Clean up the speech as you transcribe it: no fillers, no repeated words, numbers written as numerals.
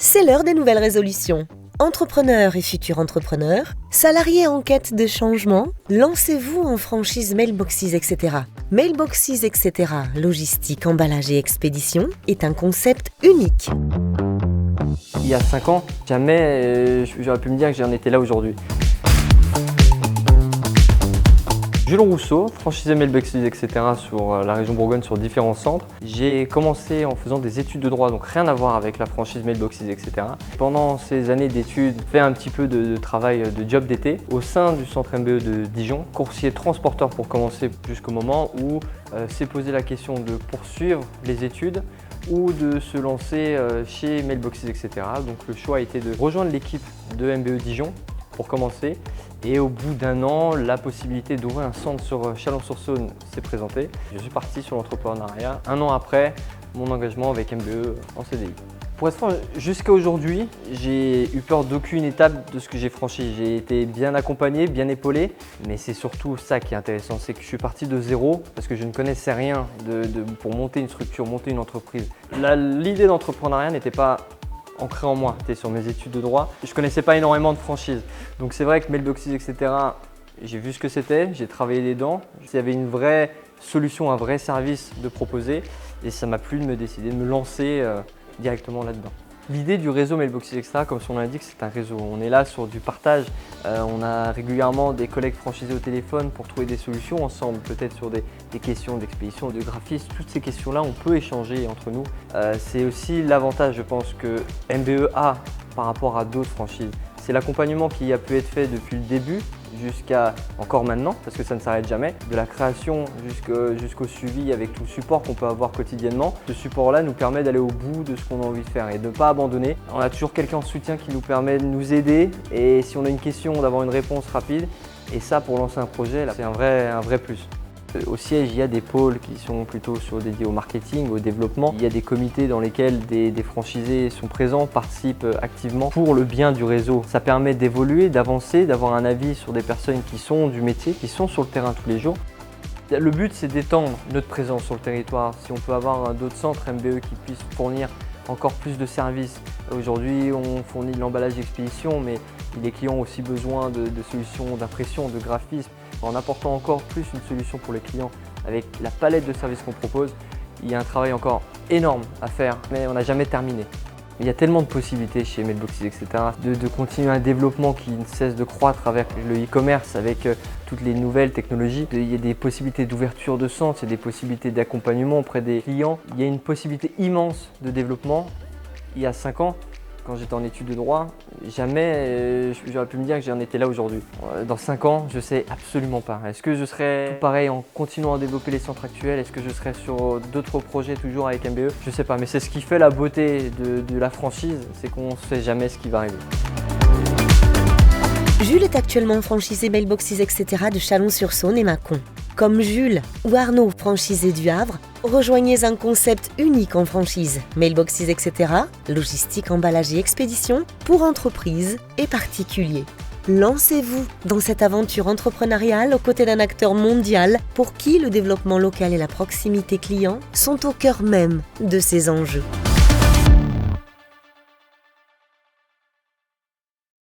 C'est l'heure des nouvelles résolutions. Entrepreneurs et futurs entrepreneurs, salariés en quête de changement, lancez-vous en franchise Mailboxes, etc. Mailboxes, etc. Logistique, emballage et expédition est un concept unique. Il y a 5 ans, jamais j'aurais pu me dire que j'en étais là aujourd'hui. Jules Rousseau, franchisé Mailboxes, etc. sur la région Bourgogne, sur différents centres. J'ai commencé en faisant des études de droit, donc rien à voir avec la franchise Mailboxes, etc. Pendant ces années d'études, j'ai fait un petit peu de travail de job d'été au sein du centre MBE de Dijon, coursier transporteur pour commencer, jusqu'au moment où s'est posé la question de poursuivre les études ou de se lancer chez Mailboxes, etc. Donc le choix a été de rejoindre l'équipe de MBE Dijon pour commencer. Et au bout d'un an, la possibilité d'ouvrir un centre sur Chalon-sur-Saône s'est présentée. Je suis parti sur l'entrepreneuriat. Un an après, mon engagement avec MBE en CDI. Pour être franc, jusqu'à aujourd'hui, j'ai eu peur d'aucune étape de ce que j'ai franchi. J'ai été bien accompagné, bien épaulé, mais c'est surtout ça qui est intéressant, c'est que je suis parti de zéro parce que je ne connaissais rien pour monter une structure, monter une entreprise. L'idée d'entrepreneuriat n'était pas ancré en moi, c'était sur mes études de droit. Je ne connaissais pas énormément de franchises. Donc c'est vrai que Mailboxes, etc., j'ai vu ce que c'était, j'ai travaillé dedans. Il y avait une vraie solution, un vrai service de proposer et ça m'a plu de me décider de me lancer directement là-dedans. L'idée du réseau Mailboxes, etc., comme son nom l'indique, c'est un réseau. On est là sur du partage. On a régulièrement des collègues franchisés au téléphone pour trouver des solutions ensemble, peut-être sur des questions d'expédition, de graphisme. Toutes ces questions-là, on peut échanger entre nous. C'est aussi l'avantage, je pense, que MBE a par rapport à d'autres franchises. C'est l'accompagnement qui a pu être fait depuis le début jusqu'à encore maintenant, parce que ça ne s'arrête jamais, de la création jusqu'au suivi avec tout le support qu'on peut avoir quotidiennement. Ce support-là nous permet d'aller au bout de ce qu'on a envie de faire et de ne pas abandonner. On a toujours quelqu'un en soutien qui nous permet de nous aider et si on a une question, d'avoir une réponse rapide. Et ça, pour lancer un projet, c'est un vrai plus. Au siège, il y a des pôles qui sont plutôt dédiés au marketing, au développement. Il y a des comités dans lesquels des franchisés sont présents, participent activement pour le bien du réseau. Ça permet d'évoluer, d'avancer, d'avoir un avis sur des personnes qui sont du métier, qui sont sur le terrain tous les jours. Le but, c'est d'étendre notre présence sur le territoire. Si on peut avoir d'autres centres MBE qui puissent fournir encore plus de services. Aujourd'hui, on fournit de l'emballage d'expédition, mais les clients ont aussi besoin de solutions d'impression, de graphisme. En apportant encore plus une solution pour les clients avec la palette de services qu'on propose, il y a un travail encore énorme à faire, mais on n'a jamais terminé. Il y a tellement de possibilités chez Mailboxes, etc. de continuer un développement qui ne cesse de croître avec le e-commerce, avec toutes les nouvelles technologies. Il y a des possibilités d'ouverture de centres, il y a des possibilités d'accompagnement auprès des clients. Il y a une possibilité immense de développement. Il y a 5 ans, quand j'étais en études de droit, jamais j'aurais pu me dire que j'en étais là aujourd'hui. Dans 5 ans, je ne sais absolument pas. Est-ce que je serai tout pareil en continuant à développer les centres actuels? Est-ce que je serai sur d'autres projets toujours avec MBE? Je ne sais pas, mais c'est ce qui fait la beauté de la franchise, c'est qu'on ne sait jamais ce qui va arriver. Jules est actuellement franchisé Mailboxes, etc. de Chalon-sur-Saône et Mâcon. Comme Jules ou Arnaud, franchisé du Havre, rejoignez un concept unique en franchise, Mailboxes, etc., logistique, emballage et expédition pour entreprises et particuliers. Lancez-vous dans cette aventure entrepreneuriale aux côtés d'un acteur mondial pour qui le développement local et la proximité client sont au cœur même de ses enjeux.